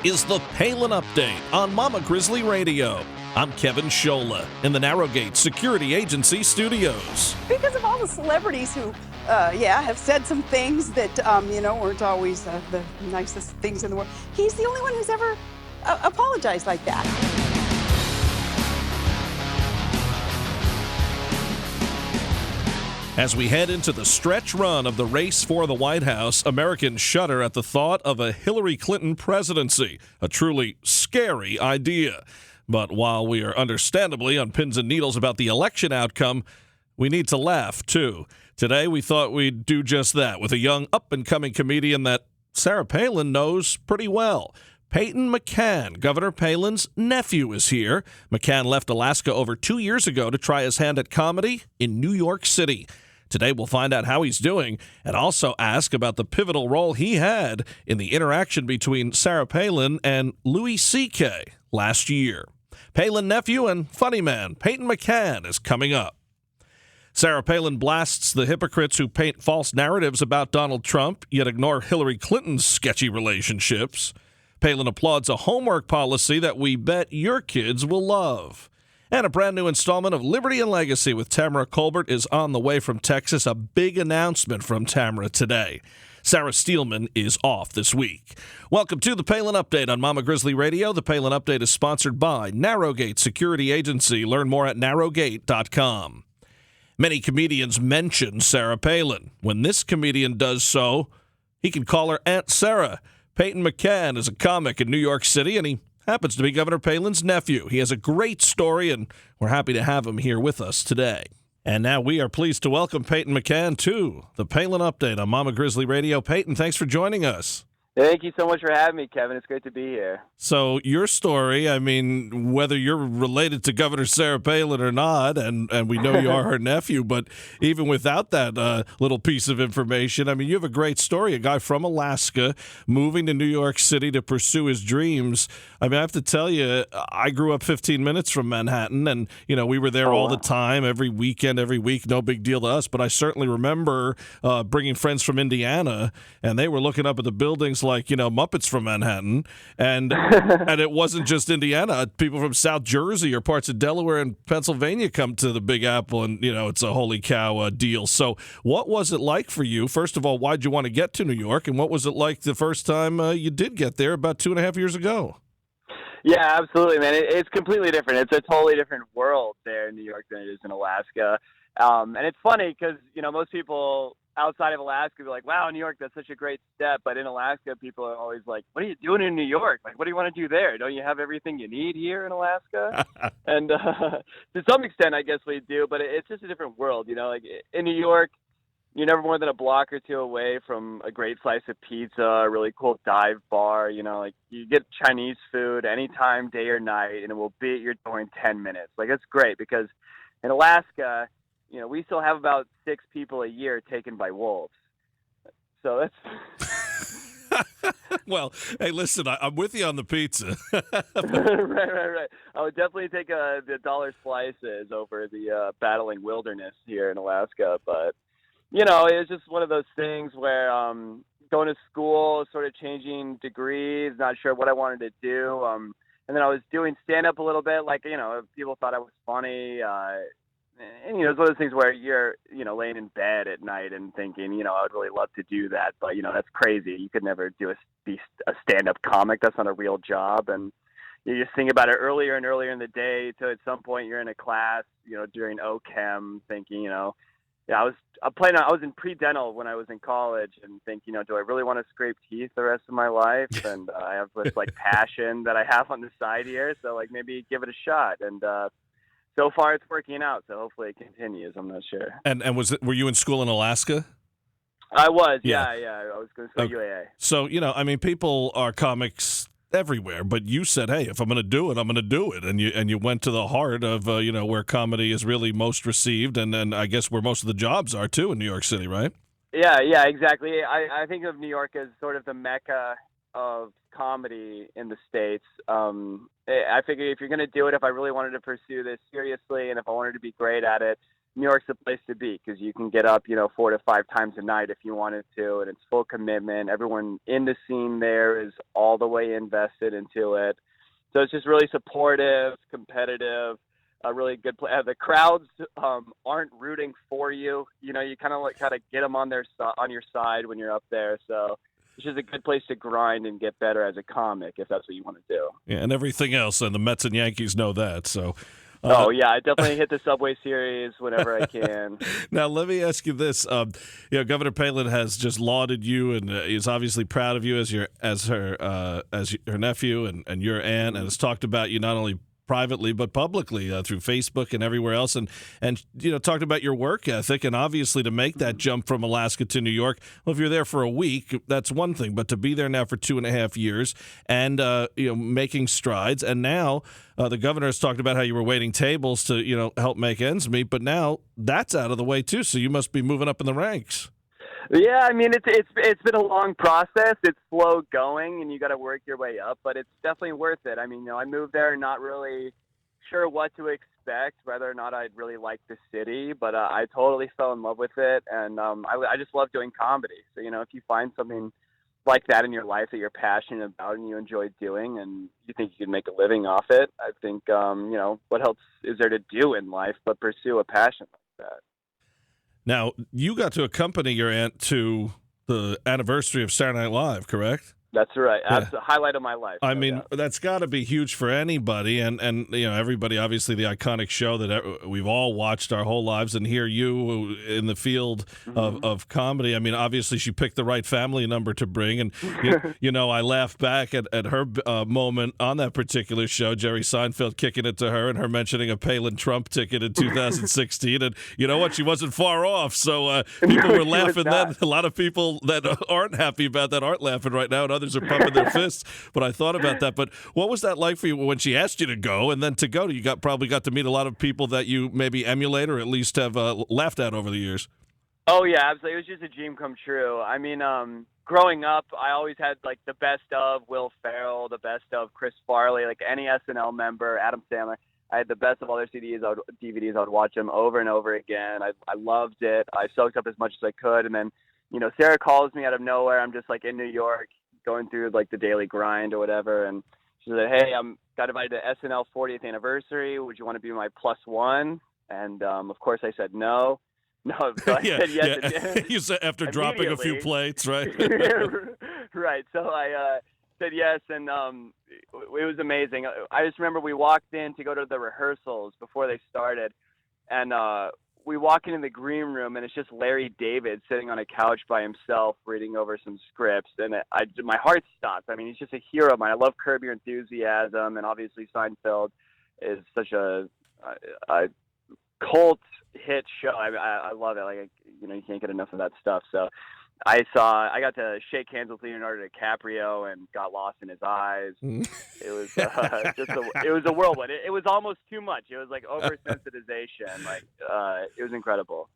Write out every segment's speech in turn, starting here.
is the Palin Update on Mama Grizzly Radio. I'm Kevin Scholla in the Narrowgate Security Agency studios. Because of all the celebrities who, have said some things that, weren't always the nicest things in the world. He's the only one who's ever apologized like that. As we head into the stretch run of the race for the White House, Americans shudder at the thought of a Hillary Clinton presidency, a truly scary idea. But while we are understandably on pins and needles about the election outcome, we need to laugh, too. Today, we thought we'd do just that with a young up-and-coming comedian that Sarah Palin knows pretty well. Payton McCann, Governor Palin's nephew, is here. McCann left Alaska over 2 years ago to try his hand at comedy in New York City. Today, we'll find out how he's doing and also ask about the pivotal role he had in the interaction between Sarah Palin and Louis C.K. last year. Palin nephew and funny man Payton McCann is coming up. Sarah Palin blasts the hypocrites who paint false narratives about Donald Trump, yet ignore Hillary Clinton's sketchy relationships. Palin applauds a homework policy that we bet your kids will love. And a brand new installment of Liberty and Legacy with Tamara Colbert is on the way from Texas. A big announcement from Tamara today. Sarah Steelman is off this week. Welcome to the Palin Update on Mama Grizzly Radio. The Palin Update is sponsored by Narrowgate Security Agency. Learn more at narrowgate.com. Many comedians mention Sarah Palin. When this comedian does so, he can call her Aunt Sarah. Payton McCann is a comic in New York City, and he happens to be Governor Palin's nephew. He has a great story, and we're happy to have him here with us today. And now we are pleased to welcome Payton McCann to the Palin Update on Mama Grizzly Radio. Payton, thanks for joining us. Thank you so much for having me, Kevin. It's great to be here. So your story, I mean, whether you're related to Governor Sarah Palin or not, and we know you are her nephew, but even without that little piece of information, I mean, you have a great story. A guy from Alaska moving to New York City to pursue his dreams. I mean, I have to tell you, I grew up 15 minutes from Manhattan, and, we were there all the time, every weekend, every week, no big deal to us. But I certainly remember bringing friends from Indiana, and they were looking up at the buildings like, Muppets from Manhattan. And and it wasn't just Indiana. People from South Jersey or parts of Delaware and Pennsylvania come to the Big Apple, and, it's a holy cow deal. So what was it like for you? First of all, why'd you want to get to New York? And what was it like the first time you did get there about 2.5 years ago? Yeah, absolutely, man. It's completely different. It's a totally different world there in New York than it is in Alaska. And it's funny because, most people outside of Alaska be like, wow, New York, that's such a great step. But in Alaska, people are always like, what are you doing in New York? Like, what do you want to do there? Don't you have everything you need here in Alaska? And to some extent, I guess we do, but it's just a different world. Like in New York, you're never more than a block or two away from a great slice of pizza, a really cool dive bar. Like you get Chinese food anytime, day or night, and it will be at your door in 10 minutes. Like, that's great because in Alaska, we still have about 6 people a year taken by wolves. So that's... Well, hey, listen, I'm with you on the pizza. Right. I would definitely take the dollar slices over the battling wilderness here in Alaska. But, it's just one of those things where going to school, sort of changing degrees, not sure what I wanted to do. And then I was doing stand-up a little bit. Like, people thought I was funny. And, it's one of those things where you're, laying in bed at night and thinking, I would really love to do that. But, that's crazy. You could never be a stand-up comic. That's not a real job. And you just think about it earlier and earlier in the day. So at some point you're in a class, during OChem thinking, I was in pre-dental when I was in college and think, do I really want to scrape teeth the rest of my life? And I have this passion that I have on the side here. So maybe give it a shot. And, so far, it's working out, so hopefully it continues. I'm not sure. And were you in school in Alaska? I was, yeah. I was going to school UAA. So, people are comics everywhere, but you said, hey, if I'm going to do it, I'm going to do it. And you went to the heart of, where comedy is really most received, and then I guess where most of the jobs are, too, in New York City, right? Yeah, exactly. I think of New York as sort of the mecca of comedy in the States. I figured if you're going to do it, if I really wanted to pursue this seriously and if I wanted to be great at it, New York's the place to be because you can get up, 4 to 5 times a night if you wanted to, and it's full commitment. Everyone in the scene there is all the way invested into it. So it's just really supportive, competitive, a really good play. The crowds aren't rooting for you. You kind of get them on your side when you're up there. So it's just a good place to grind and get better as a comic if that's what you want to do. Yeah, and everything else, and the Mets and Yankees know that. So. Oh, yeah, I definitely hit the Subway Series whenever I can. Now, let me ask you this. Governor Palin has just lauded you and is obviously proud of you as her nephew and your aunt, and has talked about you not only privately but publicly through Facebook and everywhere else, and talked about your work ethic, and obviously to make that jump from Alaska to New York. Well, if you're there for a week, that's one thing, but to be there now for 2.5 years and making strides, and now the governor has talked about how you were waiting tables to help make ends meet, but now that's out of the way too, so you must be moving up in the ranks. Yeah, I mean it's been a long process. It's slow going, and you got to work your way up, but it's definitely worth it. I mean, I moved there not really sure what to expect, whether or not I'd really like the city, but I totally fell in love with it, and I just love doing comedy. So if you find something like that in your life that you're passionate about and you enjoy doing, and you think you can make a living off it, I think what else is there to do in life but pursue a passion like that. Now, you got to accompany your aunt to the anniversary of Saturday Night Live, correct? That's right. Yeah. That's the highlight of my life. I mean, that's got to be huge for anybody, and everybody. Obviously, the iconic show that we've all watched our whole lives, and here you in the field of comedy. I mean, obviously, she picked the right family number to bring, and I laughed back at her moment on that particular show. Jerry Seinfeld kicking it to her, and her mentioning a Palin Trump ticket in 2016, and you know what? She wasn't far off. So people were laughing then. A lot of people that aren't happy about that aren't laughing right now, and others are pumping their fists. But I thought about that. But what was that like for you when she asked you to go, and then to go? You probably got to meet a lot of people that you maybe emulate or at least have laughed at over the years. Oh yeah, absolutely. It was just a dream come true. I mean, growing up, I always had like the best of Will Ferrell, the best of Chris Farley, like any SNL member, Adam Sandler. I had the best of all their DVDs. I would watch them over and over again. I loved it. I soaked up as much as I could, and then Sarah calls me out of nowhere. I'm just like in New York, going through like the daily grind or whatever, and she said, "Hey, I'm got invited to SNL 40th anniversary. Would you want to be my +1?" And of course, I said no. So I said yes. Yeah. You said after dropping a few plates, right? Right. So I said yes, and it was amazing. I just remember we walked in to go to the rehearsals before they started, and we walk into the green room, and it's just Larry David sitting on a couch by himself reading over some scripts, and my heart stopped. I mean, he's just a hero of mine. I love Curb Your Enthusiasm, and obviously Seinfeld is such a cult hit show. I love it. Like you can't get enough of that stuff. So I got to shake hands with Leonardo DiCaprio and got lost in his eyes. It was it was a whirlwind. It was almost too much. It was like oversensitization. Like it was incredible.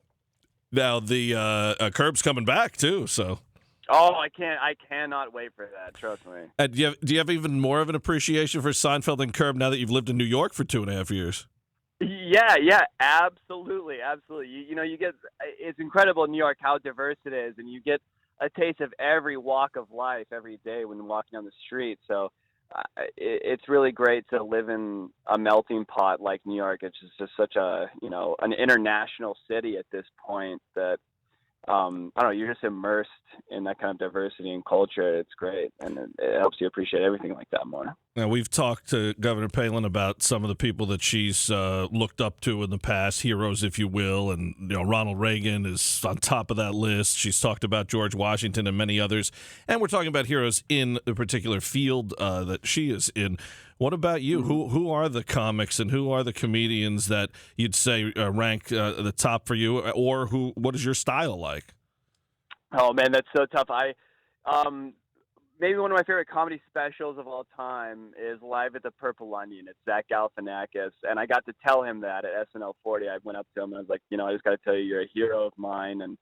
Now the Curb's coming back too. So. Oh, I cannot wait for that. Trust me. Do you have even more of an appreciation for Seinfeld and Curb now that you've lived in New York for 2.5 years? Yeah, absolutely. You get, it's incredible in New York how diverse it is, and you get a taste of every walk of life every day when walking down the street. So it's really great to live in a melting pot like New York. It's just such an international city at this point that I don't know, you're just immersed in that kind of diversity and culture. It's great, and it helps you appreciate everything like that more. Now, we've talked to Governor Palin about some of the people that she's looked up to in the past, heroes, if you will, and Ronald Reagan is on top of that list. She's talked about George Washington and many others, and we're talking about heroes in the particular field that she is in. What about you? Who are the comics and who are the comedians that you'd say rank the top for you, or what is your style like? Oh man, that's so tough. Maybe one of my favorite comedy specials of all time is Live at the Purple Onion. It's Zach Galifianakis, and I got to tell him that at SNL 40. I went up to him and I was like, I just got to tell you, you're a hero of mine, and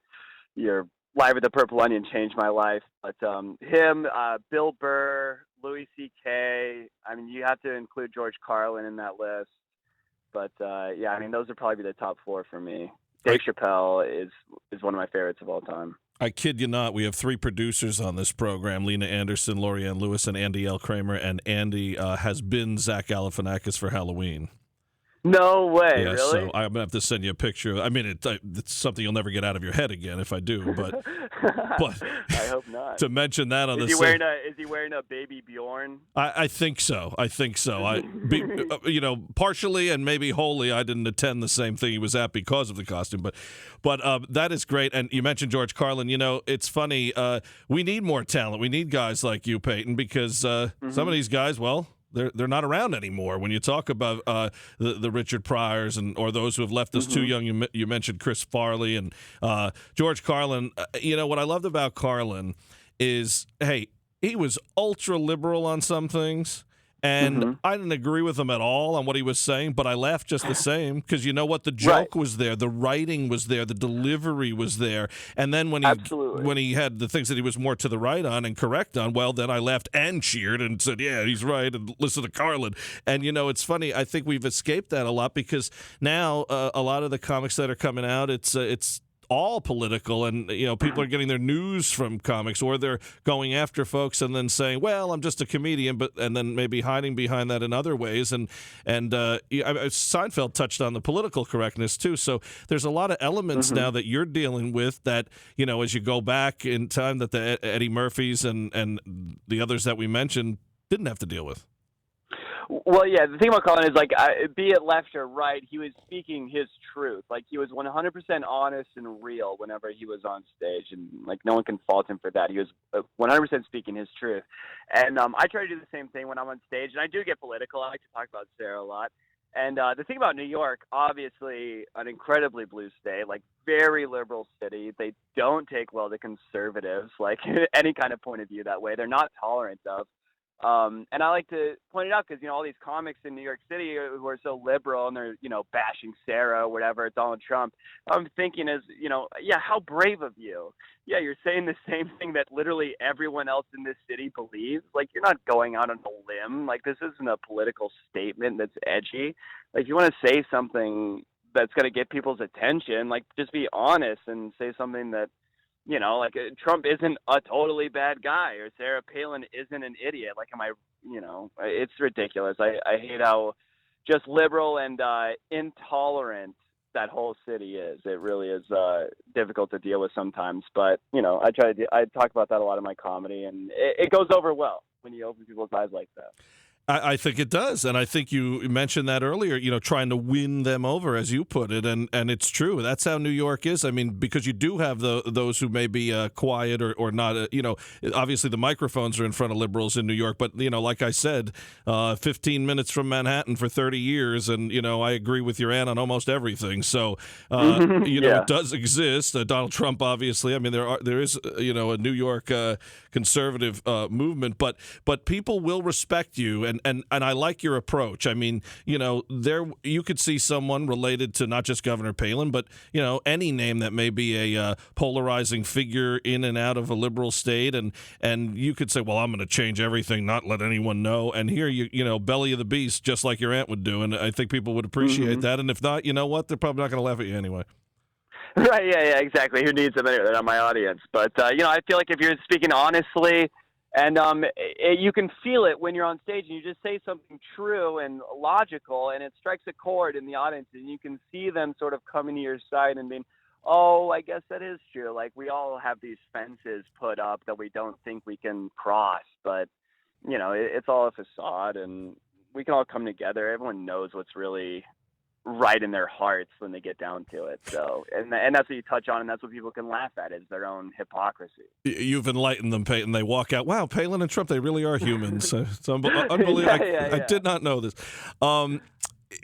your Live at the Purple Onion changed my life. But him, Bill Burr, Louis C.K. I mean, you have to include George Carlin in that list. But yeah, I mean, those would probably be the top 4 for me. Dave Chappelle is one of my favorites of all time. I kid you not. We have 3 producers on this program: Lena Anderson, Lorianne Lewis, and Andy L. Kramer. And Andy has been Zach Galifianakis for Halloween. No way, yeah, really? So I'm gonna have to send you a picture. I mean, it's something you'll never get out of your head again if I do. But I hope not. To mention that on is he wearing a baby Bjorn? I think so. Partially and maybe wholly, I didn't attend the same thing he was at because of the costume. But that is great. And you mentioned George Carlin. It's funny. We need more talent. We need guys like you, Payton, because some of these guys, well, they're not around anymore. When you talk about the Richard Pryors or those who have left us too young, you mentioned Chris Farley and George Carlin. What I loved about Carlin is, hey, he was ultra liberal on some things. And I didn't agree with him at all on what he was saying, but I laughed just the same because you know what? The joke was there, the writing was there, the delivery was there. And then when he had the things that he was more to the right on and correct on, well, then I laughed and cheered and said, yeah, he's right, and listen to Carlin. And, it's funny. I think we've escaped that a lot because now a lot of the comics that are coming out, it's all political, and people are getting their news from comics, or they're going after folks and then saying, well, I'm just a comedian, and then maybe hiding behind that in other ways. And Seinfeld touched on the political correctness too, so there's a lot of elements now that you're dealing with that as you go back in time that the Eddie Murphys and the others that we mentioned didn't have to deal with. Well, yeah, the thing about Colin is, be it left or right, he was speaking his truth. He was 100% honest and real whenever he was on stage, and, no one can fault him for that. He was 100% speaking his truth. And I try to do the same thing when I'm on stage, and I do get political. I like to talk about Sarah a lot. And the thing about New York, obviously an incredibly blue state, very liberal city. They don't take well to conservatives, any kind of point of view that way. They're not tolerant of. And I like to point it out because, all these comics in New York City who are so liberal and they're, bashing Sarah or whatever, Donald Trump, I'm thinking yeah, how brave of you. Yeah, you're saying the same thing that literally everyone else in this city believes. You're not going out on a limb. This isn't a political statement that's edgy. If you want to say something that's going to get people's attention, just be honest and say something that, Trump isn't a totally bad guy, or Sarah Palin isn't an idiot. It's ridiculous. I hate how just liberal and intolerant that whole city is. It really is difficult to deal with sometimes. But, I talk about that a lot in my comedy, and it goes over well when you open people's eyes like that. I think it does, and I think you mentioned that earlier, trying to win them over, as you put it, and it's true. That's how New York is. I mean, because you do have those who may be quiet or not, obviously the microphones are in front of liberals in New York, but, like I said, 15 minutes from Manhattan for 30 years, and, I agree with your aunt on almost everything. So, it does exist. Donald Trump, obviously, I mean, there is, a New York conservative movement, but people will respect you, and I like your approach. I mean, there you could see someone related to not just Governor Palin, but any name that may be a polarizing figure in and out of a liberal state, and you could say, well, I'm going to change everything, not let anyone know. And here you belly of the beast, just like your aunt would do, and I think people would appreciate that. And if not, you know what? They're probably not going to laugh at you anyway. Right? Yeah, exactly. Who needs them anyway? They're not my audience. But I feel like if you're speaking honestly. And you can feel it when you're on stage and you just say something true and logical, and it strikes a chord in the audience, and you can see them sort of coming to your side and being, oh, I guess that is true. We all have these fences put up that we don't think we can cross, but, it's all a facade, and we can all come together. Everyone knows what's really right in their hearts when they get down to it. So, and that's what you touch on, and that's what people can laugh at, is their own hypocrisy. You've enlightened them, Payton. They walk out, wow, Palin and Trump, they really are humans. It's unbelievable. I did not know this.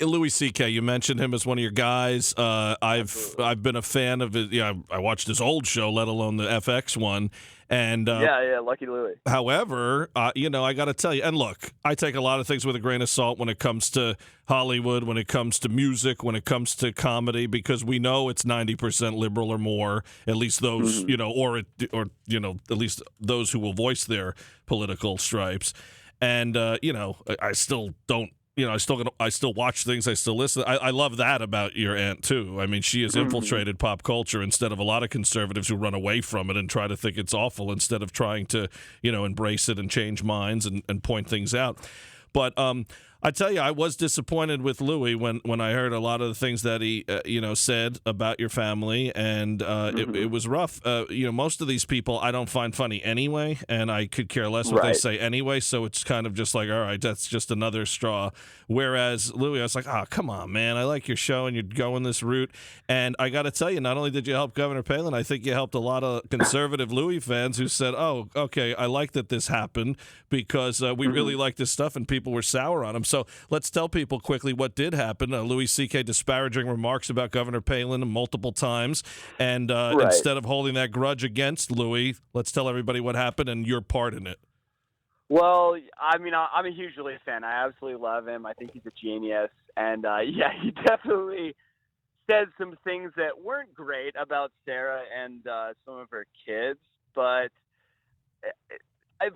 Louis C.K., you mentioned him as one of your guys. I've been a fan of it. Yeah, I watched his old show, let alone the FX one. And lucky Louis. However, I got to tell you, and look, I take a lot of things with a grain of salt when it comes to Hollywood, when it comes to music, when it comes to comedy, because we know it's 90% liberal or more. At least those, at least those who will voice their political stripes. And I still don't I still watch things. I still listen. I love that about your aunt too. I mean, she has infiltrated pop culture instead of a lot of conservatives who run away from it and try to think it's awful instead of trying to, embrace it and change minds and point things out. But I tell you, I was disappointed with Louis when I heard a lot of the things that he, said about your family, and it was rough. Most of these people I don't find funny anyway, and I could care less what they say anyway, so it's kind of just like, all right, that's just another straw. Whereas Louis, I was like, oh, come on, man, I like your show, and you're going this route. And I got to tell you, not only did you help Governor Palin, I think you helped a lot of conservative Louis fans who said, oh, okay, I like that this happened because we really like this stuff, and people were sour on him. So let's tell people quickly what did happen. Louis C.K. disparaging remarks about Governor Palin multiple times. And instead of holding that grudge against Louis, let's tell everybody what happened and your part in it. Well, I mean, I'm a huge Louis fan. I absolutely love him. I think he's a genius. And, he definitely said some things that weren't great about Sarah and some of her kids. But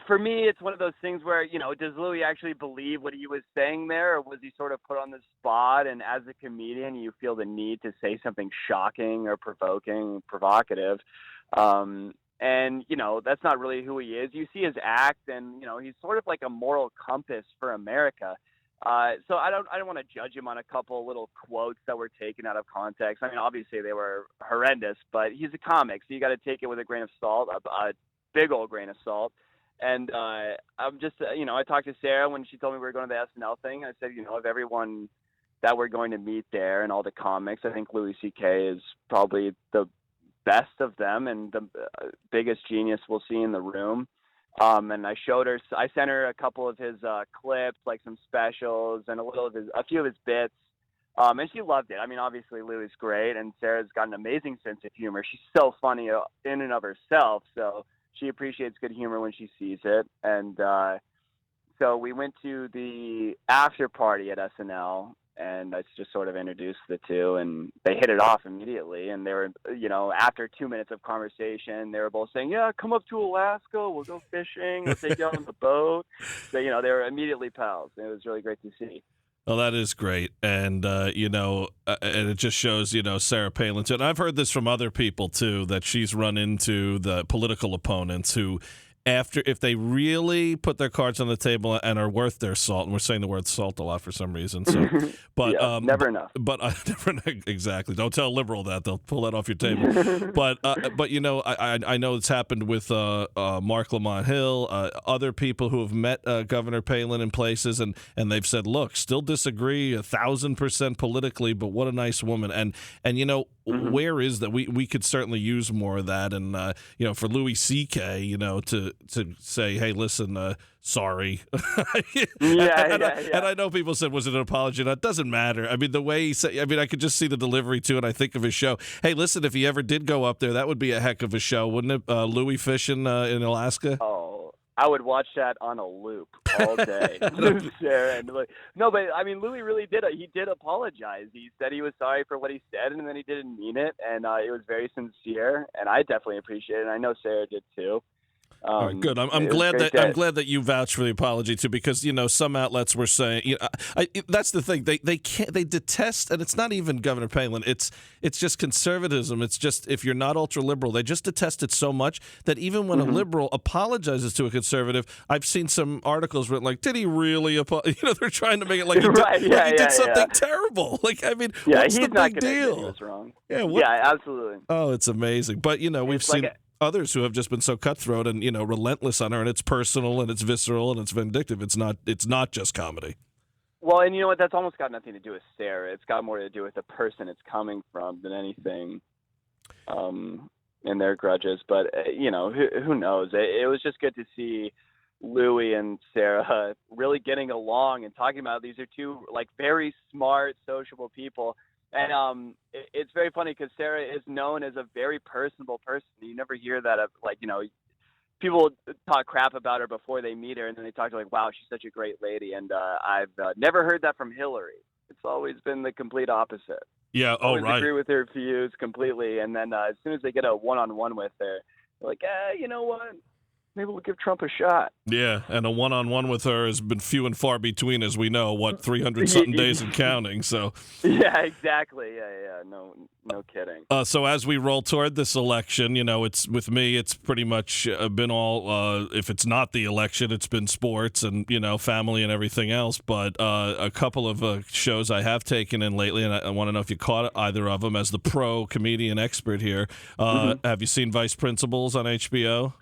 for me, it's one of those things where, does Louis actually believe what he was saying there, or was he sort of put on the spot? And as a comedian, you feel the need to say something shocking or provocative. And, that's not really who he is. You see his act, and, he's sort of like a moral compass for America. So I don't want to judge him on a couple little quotes that were taken out of context. I mean, obviously they were horrendous, but he's a comic, so you got to take it with a grain of salt, a big old grain of salt. And I'm just, I talked to Sarah when she told me we were going to the SNL thing. I said, of everyone that we're going to meet there and all the comics, I think Louis C.K. is probably the best of them and the biggest genius we'll see in the room. And I sent her a couple of his clips, like some specials and a few of his bits. And she loved it. I mean, obviously Louis is great, and Sarah's got an amazing sense of humor. She's so funny in and of herself. So she appreciates good humor when she sees it. And so we went to the after party at SNL, and I just sort of introduced the two, and they hit it off immediately. And they were, after 2 minutes of conversation, they were both saying, yeah, come up to Alaska. We'll go fishing. We'll take you out on the boat. So, they were immediately pals. It was really great to see. Well, that is great. And, and it just shows, Sarah Palin, too. And I've heard this from other people, too, that she's run into the political opponents who, if they really put their cards on the table and are worth their salt, and we're saying the word salt a lot for some reason, so, but never enough. But never exactly. Don't tell a liberal that; they'll pull that off your table. but I know it's happened with Mark Lamont Hill, other people who have met Governor Palin in places, and they've said, "Look, still disagree 1,000% politically, but what a nice woman." And where is that? We could certainly use more of that, and for Louis C.K., to say, hey, listen, sorry. And I know people said, was it an apology? No, it doesn't matter. I mean, the way he said, I could just see the delivery too, and I think of his show. Hey, listen, if he ever did go up there, that would be a heck of a show, wouldn't it? Louis fishing in Alaska. Oh, I would watch that on a loop all day. No, but I mean, Louis really did. He did apologize. He said he was sorry for what he said, and then he didn't mean it, and it was very sincere. And I definitely appreciate it. And I know Sarah did too. All right, good. I'm glad that you vouched for the apology too, because some outlets were saying, that's the thing, they detest, and it's not even Governor Palin. It's just conservatism. It's just, if you're not ultra liberal, they just detest it so much that even when a liberal apologizes to a conservative, I've seen some articles written like, did he really they're trying to make it like he did something terrible. Like, I mean, what's the big deal? He was wrong. Yeah, absolutely. Oh, it's amazing. But we've seen others who have just been so cutthroat and relentless on her, and it's personal and it's visceral and it's vindictive. It's not just comedy. Well, and you know what? That's almost got nothing to do with Sarah. It's got more to do with the person it's coming from than anything in their grudges. But who knows? It was just good to see Louis and Sarah really getting along and talking about these are two like very smart, sociable people. And it's very funny because Sarah is known as a very personable person. You never hear that of people talk crap about her before they meet her, and then they talk to like, wow, she's such a great lady. And I've never heard that from Hillary. It's always been the complete opposite. Yeah. I always right. agree with her views completely. And then as soon as they get a one-on-one with her, they're like, you know what? maybe we'll give Trump a shot. Yeah, and a one-on-one with her has been few and far between, as we know. 300-something days and counting. So. Yeah, exactly. Yeah. No kidding. So as we roll toward this election, it's with me. It's pretty much been all. If it's not the election, it's been sports and family and everything else. But a couple of shows I have taken in lately, and I want to know if you caught either of them as the pro comedian expert here. Have you seen Vice Principals on HBO?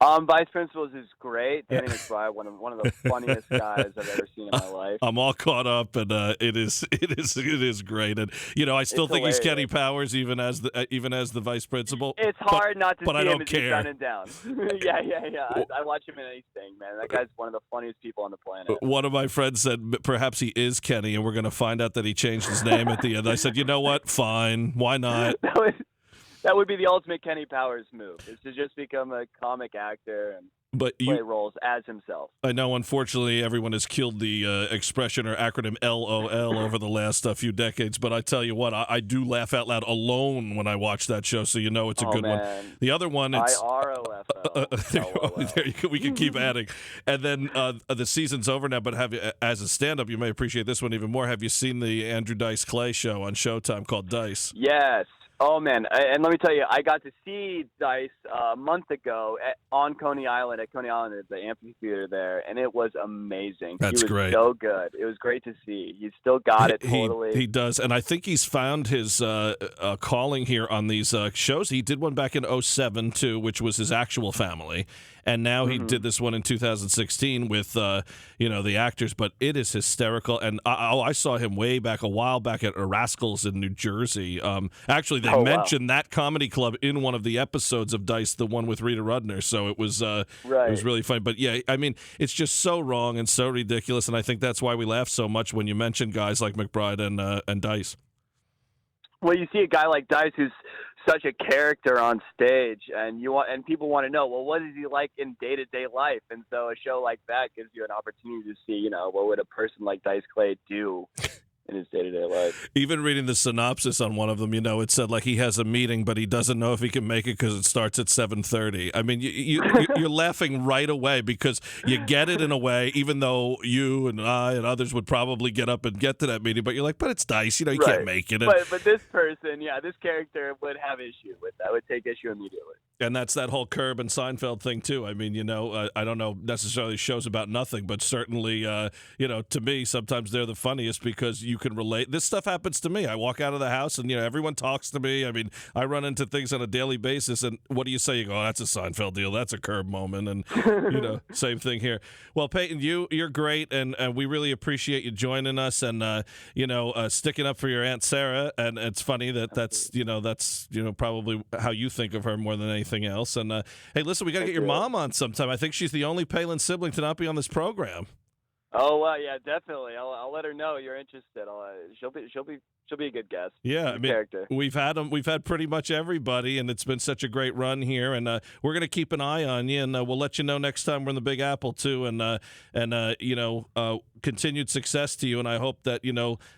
Vice Principals is great. Danny McBride, one of the funniest guys I've ever seen in my life. I'm all caught up, and it is great. And I still think he's Kenny Powers, even as the vice principal. It's hard not to but see I don't him care. as he's down. Yeah. I watch him in anything, man. That guy's one of the funniest people on the planet. One of my friends said perhaps he is Kenny, and we're going to find out that he changed his name at the end. I said, you know what? Fine. Why not? That would be the ultimate Kenny Powers move, is to just become a comic actor and play roles as himself. I know, unfortunately, everyone has killed the expression or acronym LOL over the last few decades, but I tell you what, I do laugh out loud alone when I watch that show, so it's a good one. The other one, it's IROFL. there you go. We can keep adding. And then the season's over now, but as a stand-up, you may appreciate this one even more. Have you seen the Andrew Dice Clay show on Showtime called Dice? Yes. Oh, man. And let me tell you, I got to see Dice a month ago on Coney Island, at the amphitheater there, and it was amazing. That's great. He was so good. It was great to see. He's still got it totally. He does, and I think he's found his calling here on these shows. He did one back in 2007, too, which was his actual family. And now he did this one in 2016 with, the actors. But it is hysterical. And I saw him a while back at Rascals in New Jersey. Actually, they mentioned that comedy club in one of the episodes of Dice, the one with Rita Rudner. So it was it was really funny. But yeah, I mean, it's just so wrong and so ridiculous. And I think that's why we laugh so much when you mention guys like McBride and Dice. Well, you see a guy like Dice who's such a character on stage, and people want to know, well, what is he like in day-to-day life? And so a show like that gives you an opportunity to see, what would a person like Dice Clay do in his day-to-day life. Even reading the synopsis on one of them, it said like he has a meeting, but he doesn't know if he can make it because it starts at 7:30. I mean, you're laughing right away because you get it in a way, even though you and I and others would probably get up and get to that meeting, but you're like, but it's Dice, you can't make it. But this person, this character would have issue with that, would take issue immediately. And that's that whole Curb and Seinfeld thing, too. I mean, I don't know necessarily shows about nothing, but certainly, to me, sometimes they're the funniest because you can relate. This stuff happens to me. I walk out of the house and, everyone talks to me. I mean, I run into things on a daily basis. And what do you say? You go, oh, that's a Seinfeld deal. That's a Curb moment. And, same thing here. Well, Payton, you're great. And we really appreciate you joining us and, sticking up for your Aunt Sarah. And it's funny that's probably how you think of her more than anything else. And hey, listen, we got to get your mom on sometime. I think she's the only Palin sibling to not be on this program. Oh well, yeah, definitely. I'll let her know you're interested. She'll be a good guest. Yeah, character. We've had pretty much everybody, and it's been such a great run here. And we're gonna keep an eye on you, and we'll let you know next time we're in the Big Apple too. And continued success to you. And I hope that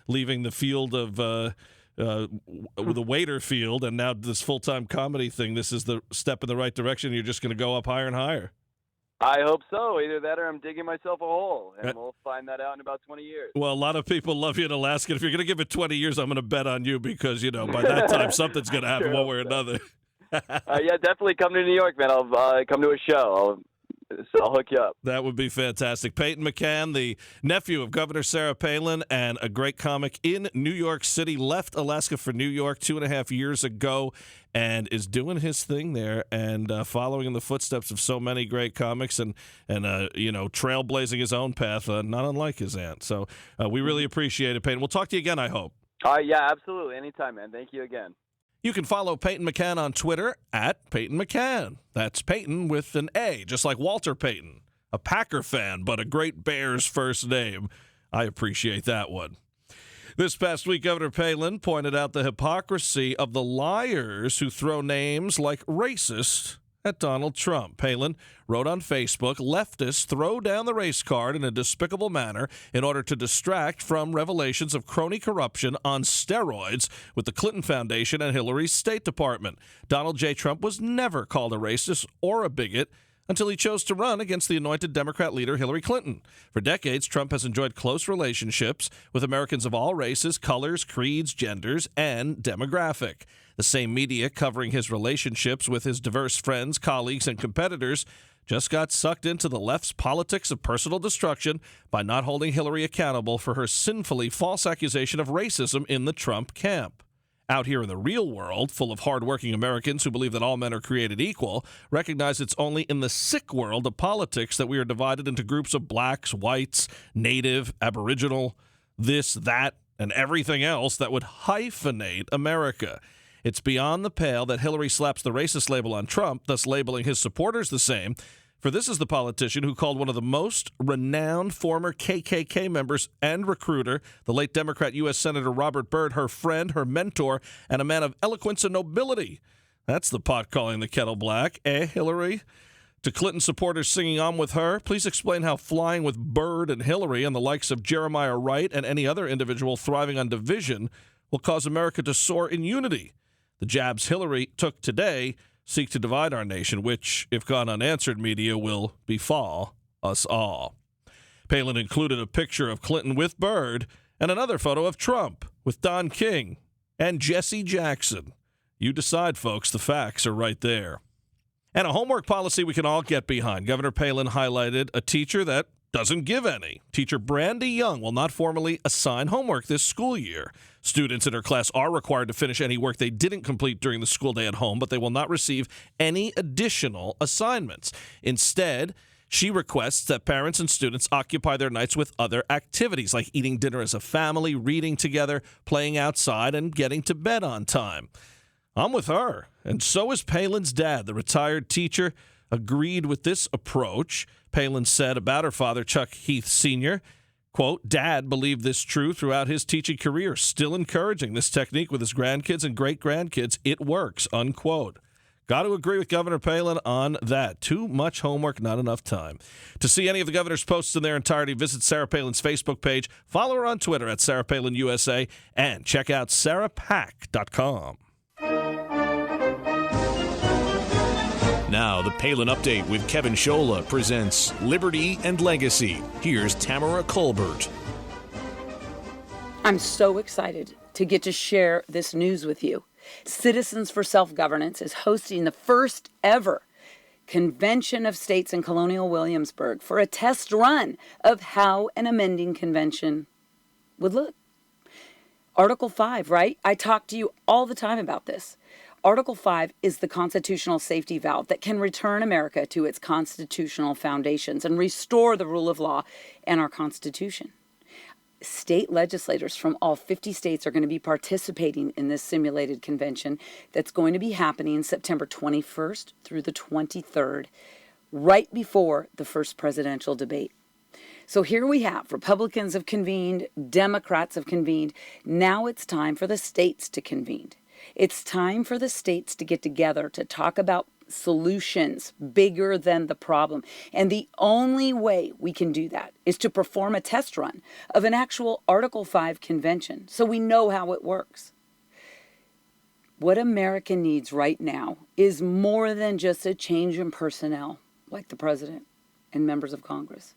leaving the field of the waiter field and now this full-time comedy thing, this is the step in the right direction. You're just going to go up higher and higher. I hope so. Either that or I'm digging myself a hole, and we'll find that out in about 20 years. Well, a lot of people love you in Alaska. If you're going to give it 20 years, I'm going to bet on you because, by that time, something's going to happen one way or another. Yeah, definitely come to New York, man. I'll come to a show. I'll hook you up. That would be fantastic. Payton McCann, the nephew of Governor Sarah Palin and a great comic in New York City, left Alaska for New York 2.5 years ago and is doing his thing there and following in the footsteps of so many great comics and trailblazing his own path, not unlike his aunt. So we really appreciate it, Payton. We'll talk to you again, I hope. Yeah, absolutely. Anytime, man. Thank you again. You can follow Payton McCann on Twitter at Payton McCann. That's Payton with an A, just like Walter Payton, a Packer fan, but a great Bears first name. I appreciate that one. This past week, Governor Palin pointed out the hypocrisy of the liars who throw names like racist at Donald Trump. Palin wrote on Facebook, leftists throw down the race card in a despicable manner in order to distract from revelations of crony corruption on steroids with the Clinton Foundation and Hillary's State Department. Donald J. Trump was never called a racist or a bigot until he chose to run against the anointed Democrat leader Hillary Clinton. For decades, Trump has enjoyed close relationships with Americans of all races, colors, creeds, genders, and demographic. The same media covering his relationships with his diverse friends, colleagues, and competitors just got sucked into the left's politics of personal destruction by not holding Hillary accountable for her sinfully false accusation of racism in the Trump camp. Out here in the real world, full of hardworking Americans who believe that all men are created equal, recognize it's only in the sick world of politics that we are divided into groups of blacks, whites, native, aboriginal, this, that, and everything else that would hyphenate America. It's beyond the pale that Hillary slaps the racist label on Trump, thus labeling his supporters the same. For this is the politician who called one of the most renowned former KKK members and recruiter, the late Democrat U.S. Senator Robert Byrd, her friend, her mentor, and a man of eloquence and nobility. That's the pot calling the kettle black, eh, Hillary? To Clinton supporters singing on with her, please explain how flying with Byrd and Hillary and the likes of Jeremiah Wright and any other individual thriving on division will cause America to soar in unity. The jabs Hillary took today seek to divide our nation, which, if gone unanswered, media will befall us all. Palin included a picture of Clinton with Byrd and another photo of Trump with Don King and Jesse Jackson. You decide, folks. The facts are right there. And a homework policy we can all get behind. Governor Palin highlighted a teacher that doesn't give any. Teacher Brandy Young will not formally assign homework this school year. Students in her class are required to finish any work they didn't complete during the school day at home, but they will not receive any additional assignments. Instead, she requests that parents and students occupy their nights with other activities, like eating dinner as a family, reading together, playing outside, and getting to bed on time. I'm with her, and so is Palin's dad, the retired teacher, agreed with this approach. Palin said about her father, Chuck Heath Sr., quote, Dad believed this true throughout his teaching career, still encouraging this technique with his grandkids and great-grandkids. It works, unquote. Got to agree with Governor Palin on that. Too much homework, not enough time. To see any of the governor's posts in their entirety, visit Sarah Palin's Facebook page, follow her on Twitter at Sarah Palin USA, and check out sarahpack.com. Now, the Palin Update with Kevin Scholla presents Liberty and Legacy. Here's Tamara Colbert. I'm so excited to get to share this news with you. Citizens for Self-Governance is hosting the first ever Convention of States in Colonial Williamsburg for a test run of how an amending convention would look. Article 5, right? I talk to you all the time about this. Article 5 is the constitutional safety valve that can return America to its constitutional foundations and restore the rule of law and our Constitution. State legislators from all 50 states are going to be participating in this simulated convention that's going to be happening September 21st through the 23rd, right before the first presidential debate. So here we have Republicans have convened, Democrats have convened. Now it's time for the states to convene. It's time for the states to get together to talk about solutions bigger than the problem. And the only way we can do that is to perform a test run of an actual Article 5 convention so we know how it works. What America needs right now is more than just a change in personnel, like the president and members of Congress.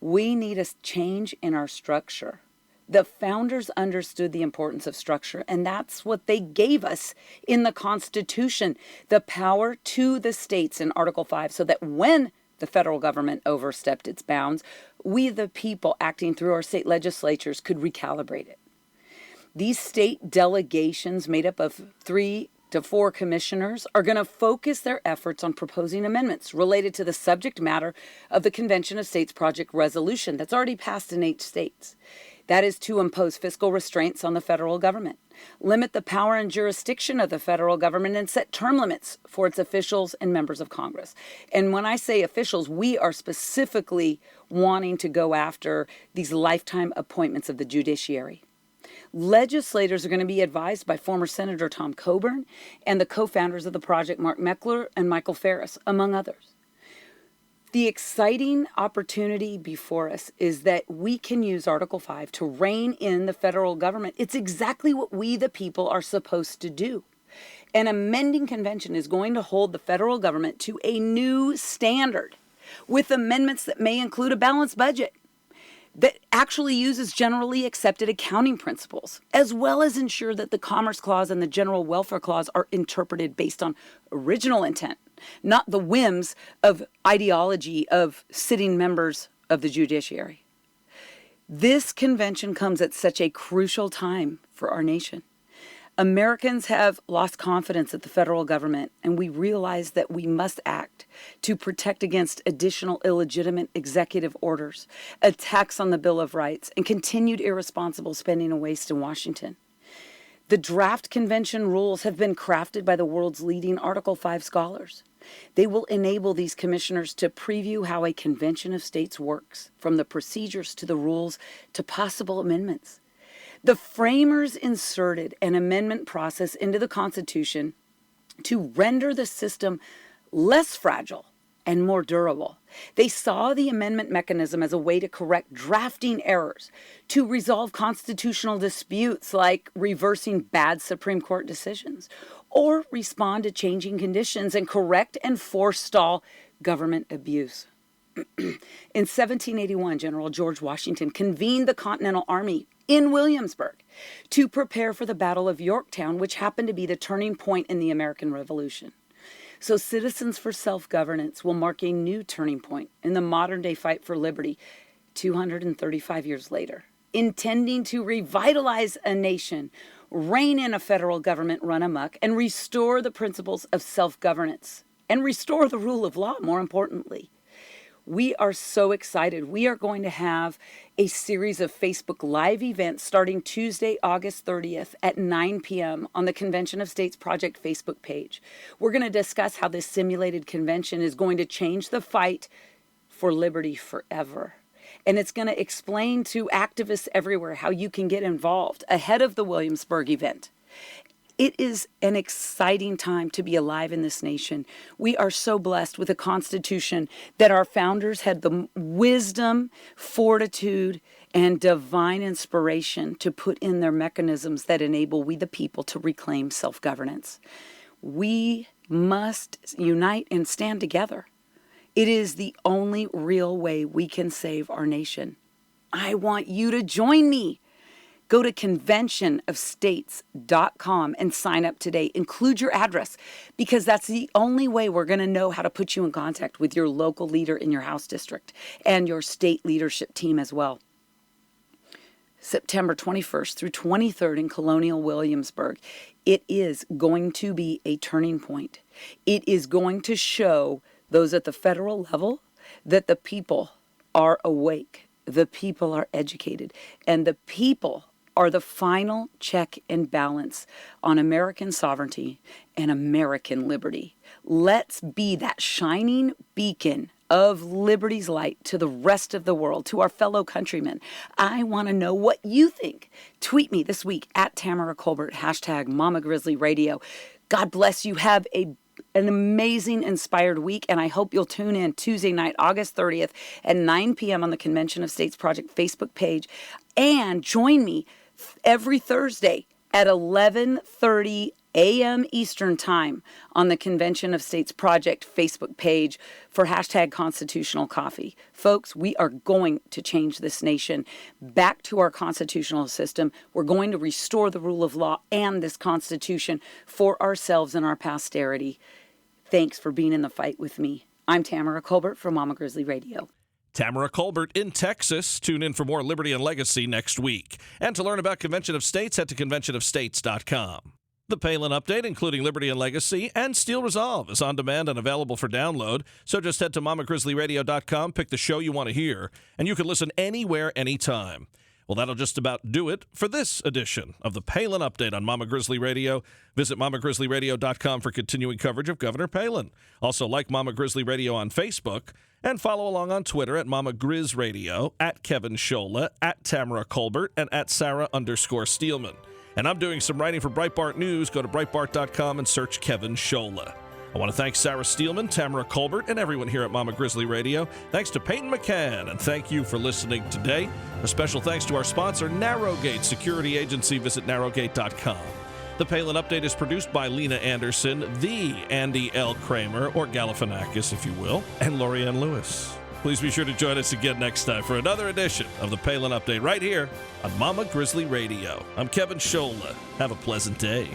We need a change in our structure. The founders understood the importance of structure, and that's what they gave us in the Constitution, the power to the states in Article 5, so that when the federal government overstepped its bounds, we, the people acting through our state legislatures, could recalibrate it. These state delegations, made up of 3 to 4 commissioners, are going to focus their efforts on proposing amendments related to the subject matter of the Convention of States Project resolution that's already passed in 8 states. That is to impose fiscal restraints on the federal government, limit the power and jurisdiction of the federal government, and set term limits for its officials and members of Congress. And when I say officials, we are specifically wanting to go after these lifetime appointments of the judiciary. Legislators are going to be advised by former Senator Tom Coburn and the co-founders of the project, Mark Meckler and Michael Ferris, among others. The exciting opportunity before us is that we can use Article 5 to rein in the federal government. It's exactly what we, the people, are supposed to do. An amending convention is going to hold the federal government to a new standard with amendments that may include a balanced budget that actually uses generally accepted accounting principles, as well as ensure that the Commerce Clause and the General Welfare Clause are interpreted based on original intent, not the whims of ideology of sitting members of the judiciary. This convention comes at such a crucial time for our nation. Americans have lost confidence at the federal government, and we realize that we must act to protect against additional illegitimate executive orders, attacks on the Bill of Rights, and continued irresponsible spending and waste in Washington. The draft convention rules have been crafted by the world's leading Article 5 scholars. They will enable these commissioners to preview how a convention of states works, from the procedures to the rules to possible amendments. The framers inserted an amendment process into the Constitution to render the system less fragile and more durable. They saw the amendment mechanism as a way to correct drafting errors, to resolve constitutional disputes like reversing bad Supreme Court decisions, or respond to changing conditions and correct and forestall government abuse. In 1781, General George Washington convened the Continental Army in Williamsburg to prepare for the Battle of Yorktown, which happened to be the turning point in the American Revolution. So Citizens for Self-Governance will mark a new turning point in the modern-day fight for liberty 235 years later, intending to revitalize a nation, rein in a federal government run amok, and restore the principles of self-governance, and restore the rule of law, more importantly. We are so excited. We are going to have a series of Facebook Live events starting Tuesday, August 30th at 9 p.m. on the Convention of States Project Facebook page. We're going to discuss how this simulated convention is going to change the fight for liberty forever. And it's going to explain to activists everywhere how you can get involved ahead of the Williamsburg event. It is an exciting time to be alive in this nation. We are so blessed with a Constitution that our founders had the wisdom, fortitude, and divine inspiration to put in their mechanisms that enable we the people to reclaim self-governance. We must unite and stand together. It is the only real way we can save our nation. I want you to join me. Go to conventionofstates.com and sign up today. Include your address, because that's the only way we're going to know how to put you in contact with your local leader in your House district and your state leadership team as well. September 21st through 23rd in Colonial Williamsburg. It is going to be a turning point. It is going to show those at the federal level that the people are awake, the people are educated, and the people are the final check and balance on American sovereignty and American liberty. Let's be that shining beacon of liberty's light to the rest of the world, to our fellow countrymen. I want to know what you think. Tweet me this week at Tamara Colbert, hashtag Mama Grizzly Radio. God bless you. Have an amazing, inspired week, and I hope you'll tune in Tuesday night, August 30th at 9 p.m. on the Convention of States Project Facebook page, and join me every Thursday at 11:30 a.m. Eastern Time on the Convention of States Project Facebook page for hashtag Constitutional Coffee. Folks, we are going to change this nation back to our constitutional system. We're going to restore the rule of law and this Constitution for ourselves and our posterity. Thanks for being in the fight with me. I'm Tamara Colbert from Mama Grizzly Radio. Tamara Colbert in Texas. Tune in for more Liberty and Legacy next week. And to learn about Convention of States, head to conventionofstates.com. The Palin Update, including Liberty and Legacy and Steel Resolve, is on demand and available for download. So just head to mamagrizzlyradio.com, pick the show you want to hear, and you can listen anywhere, anytime. Well, that'll just about do it for this edition of the Palin Update on Mama Grizzly Radio. Visit mamagrizzlyradio.com for continuing coverage of Governor Palin. Also, like Mama Grizzly Radio on Facebook, and follow along on Twitter at Mama Grizz Radio, at Kevin Scholla, at Tamara Colbert, and at Sarah_Steelman. And I'm doing some writing for Breitbart News. Go to Breitbart.com and search Kevin Scholla. I want to thank Sarah Steelman, Tamara Colbert, and everyone here at Mama Grizzly Radio. Thanks to Payton McCann, and thank you for listening today. A special thanks to our sponsor, Narrowgate Security Agency. Visit narrowgate.com. The Palin Update is produced by Lena Anderson, the Andy L. Kramer, or Galifianakis, if you will, and Lorianne Lewis. Please be sure to join us again next time for another edition of the Palin Update right here on Mama Grizzly Radio. I'm Kevin Scholla. Have a pleasant day.